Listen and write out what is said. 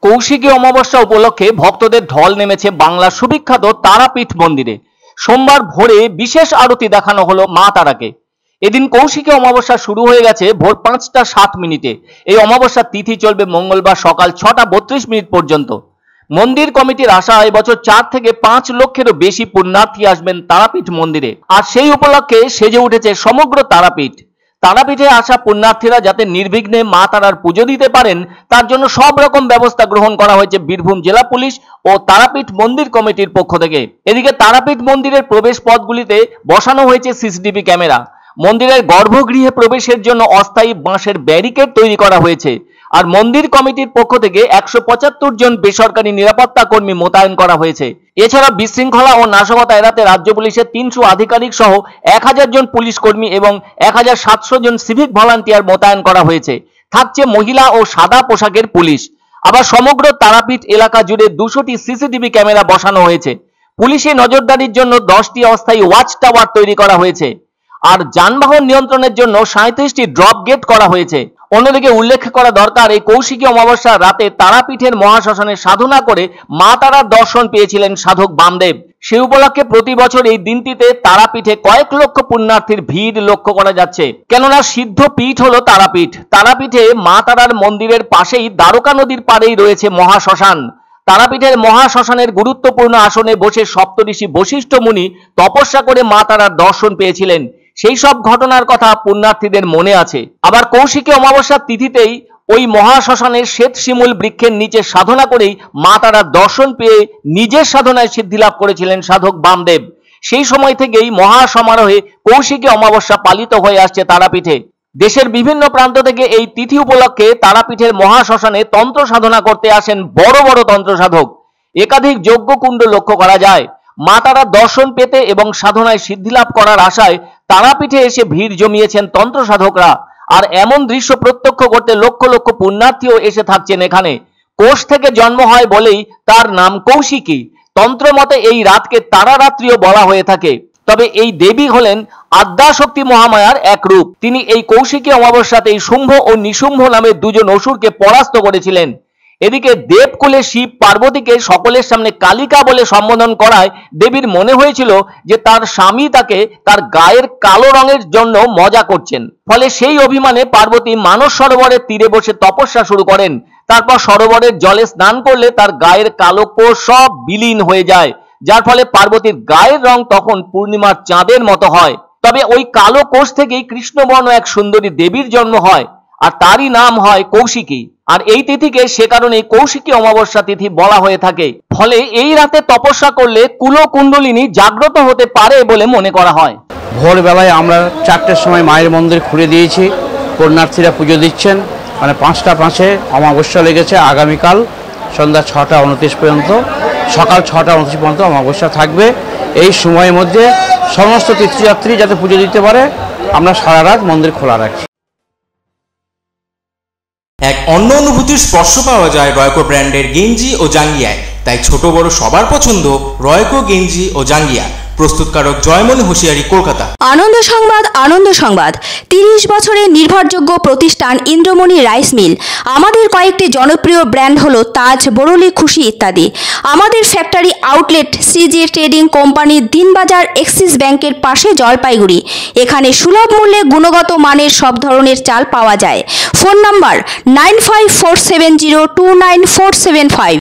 কৌশিকী অমাবস্যা উপলক্ষে ভক্তদের ঢল নেমেছে বাংলার সুবিখ্যাত তারাপীঠ মন্দিরে। সোমবার ভোরে বিশেষ আরতি দেখানো হলো মা তারাকে। এদিন কৌশিকী অমাবস্যা শুরু হয়ে গেছে ভোর 5টা 7 মিনিটে। এই অমাবস্যার তিথি চলবে মঙ্গলবার সকাল 6টা 32 মিনিট পর্যন্ত। মন্দির কমিটির আশা এবছর 4 থেকে 5 লক্ষেরও বেশি পুণ্যার্থী আসবেন তারাপীঠ মন্দিরে। আর সেই উপলক্ষে সেজে উঠেছে সমগ্র তারাপীঠ। তারাপীঠে আসা পুণ্যার্থীরা যাতে নির্বিঘ্নে মা তারার পুজো দিতে পারেন তার জন্য সব রকম ব্যবস্থা গ্রহণ করা হয়েছে বীরভূম জেলা পুলিশ ও তারাপীঠ মন্দির কমিটির পক্ষ থেকে। এদিকে তারাপীঠ মন্দিরের প্রবেশ পথগুলিতে বসানো হয়েছে সিসিটিভি ক্যামেরা। মন্দিরের গর্ভগৃহে প্রবেশের জন্য অস্থায়ী বাঁশের ব্যারিকেড তৈরি করা হয়েছে। আর মন্দির কমিটির পক্ষ থেকে 175 জন বেসরকারি নিরাপত্তা কর্মী মোতায়েন করা হয়েছে। এছাড়া বিশৃঙ্খলা ও নাশকতা এড়াতে রাজ্য পুলিশের 300 আধিকারিক সহ 1000 জন পুলিশ কর্মী এবং 1700 জন সিভিক ভলান্টিয়ার মোতায়েন করা হয়েছে। থাকছে মহিলা ও সাদা পোশাকের পুলিশ। আবার সমগ্র তারাপীঠ এলাকা জুড়ে 200টি সিসিটিভি ক্যামেরা বসানো হয়েছে। পুলিশি নজরদারির জন্য 10টি অস্থায়ী ওয়াচ টাওয়ার তৈরি করা হয়েছে। আর যানবাহন নিয়ন্ত্রণের জন্য 37টি ড্রপ গেট করা হয়েছে। অন্যদিকে উল্লেখ করা দরকার, এই কৌশিকী অমাবস্যার রাতে তারাপীঠের মহাশ্মশানে সাধনা করে মা তারার দর্শন পেয়েছিলেন সাধক বামদেব। সে উপলক্ষে প্রতি বছর এই দিনটিতে তারাপীঠে কয়েক লক্ষ পুণ্যার্থীর ভিড় লক্ষ্য করা যাচ্ছে। কেননা সিদ্ধ পীঠ হলো তারাপীঠ। তারাপীঠে মা তারার মন্দিরের পাশেই দ্বারকা নদীর পাড়েই রয়েছে মহাশ্মশান। তারাপীঠের মহাশ্মশানের গুরুত্বপূর্ণ আসনে বসে সপ্তঋষি বশিষ্ঠ মুনি তপস্যা করে মা তারার দর্শন পেয়েছিলেন। সেই সব ঘটনার কথা পুণ্যার্থীদের মনে আছে। আবার কৌশিকী অমাবস্যার তিথিতেই ওই মহাশ্মশানের শ্বেত শিমুল বৃক্ষের নিচে সাধনা করেই মা তারার দর্শন পেয়ে নিজের সাধনায় সিদ্ধি লাভ করেছিলেন সাধক বামদেব। সেই সময় থেকেই মহাসমারোহে কৌশিকী অমাবস্যা পালিত হয়ে আসছে তারাপীঠে। দেশের বিভিন্ন প্রান্ত থেকে এই তিথি উপলক্ষে তারাপীঠের মহাশ্মশানে তন্ত্র সাধনা করতে আসেন বড় বড় তন্ত্র সাধক। একাধিক যজ্ঞকুণ্ড লক্ষ্য করা যায়। মা তারার দর্শন পেতে এবং সাধনায় সিদ্ধি লাভ করার আশায় তারাপীঠে এসে ভিড় জমিয়েছেন তন্ত্র সাধকরা। আর এমন দৃশ্য প্রত্যক্ষ করতে লক্ষ লক্ষ পুণ্যার্থীও এসে থাকছেন এখানে। কোষ থেকে জন্ম হয় বলেই তার নাম কৌশিকী। তন্ত্র মতে এই রাতকে তারারাত্রিও বলা হয়ে থাকে। তবে এই দেবী হলেন আদ্যাশক্তি মহামায়ার এক রূপ। তিনি এই কৌশিকী অমাবস্যাতেই শুম্ভ ও নিশুম্ভ নামে দুজন অসুরকে পরাস্ত করেছিলেন। এদিকে দেবকুলে শিব পার্বতীকে সকলের সামনে কালিকা বলে সম্বোধন করায় দেবীর মনে হয়েছিল যে তার স্বামী তাকে তার গায়ের কালো রঙের জন্য মজা করছেন। ফলে সেই অভিমানে পার্বতী মানস সরোবরের তীরে বসে তপস্যা শুরু করেন। তারপর সরোবরের জলে স্নান করলে তার গায়ের কালো কোষ সব বিলীন হয়ে যায়, যার ফলে পার্বতীর গায়ের রং তখন পূর্ণিমার চাঁদের মতো হয়। তবে ওই কালো কোষ থেকেই কৃষ্ণবর্ণ এক সুন্দরী দেবীর জন্ম হয়, আর তারই নাম হয় কৌশিকী। আর এই তিথিকে সে কারণে কৌশিকী অমাবস্যা তিথি বলা হয়ে থাকে। ফলে এই রাতে তপস্যা করলে কুলকুণ্ডলিনী জাগ্রত হতে পারে বলে মনে করা হয়। ভোরবেলায় আমরা 4টের সময় মায়ের মন্দির খুলে দিয়েছি। পুণ্যার্থীরা পুজো দিচ্ছেন। মানে 5টা 5-এ অমাবস্যা লেগেছে। আগামীকাল সন্ধ্যা 6টা 29 পর্যন্ত, সকাল 6টা 29 পর্যন্ত অমাবস্যা থাকবে। এই সময়ের মধ্যে সমস্ত তীর্থযাত্রী যাতে পুজো দিতে পারে আমরা সারা রাত মন্দির খোলা রাখি। এক অন্য অনুভূতির স্পর্শ পাওয়া যায় রয়কো ব্র্যান্ডের গেঞ্জি ও জাঙ্গিয়ায়। তাই ছোট বড় সবার পছন্দ রয়কো গেঞ্জি ও জাঙ্গিয়া। প্রস্তুতকারক জয়মনি হোশিয়ারি, কলকাতা। আনন্দ সংবাদ, আনন্দ সংবাদ। 30 বছরের নির্ভরযোগ্য প্রতিষ্ঠান ইন্দ্রমণি রাইস মিল। আমাদের কয়েকটি জনপ্রিয় ব্র্যান্ড হলো তাজ, বরলি, খুশি ইত্যাদি। আমাদের ফ্যাক্টরি আউটলেট সিজে ট্রেডিং কোম্পানি, দিনবাজার, এক্সিস ব্যাংকের পাশে, জলপাইগুড়ি। এখানে সুলভ মূল্যে গুণগত মানের সব ধরনের চাল পাওয়া যায়। Phone number 9547029475।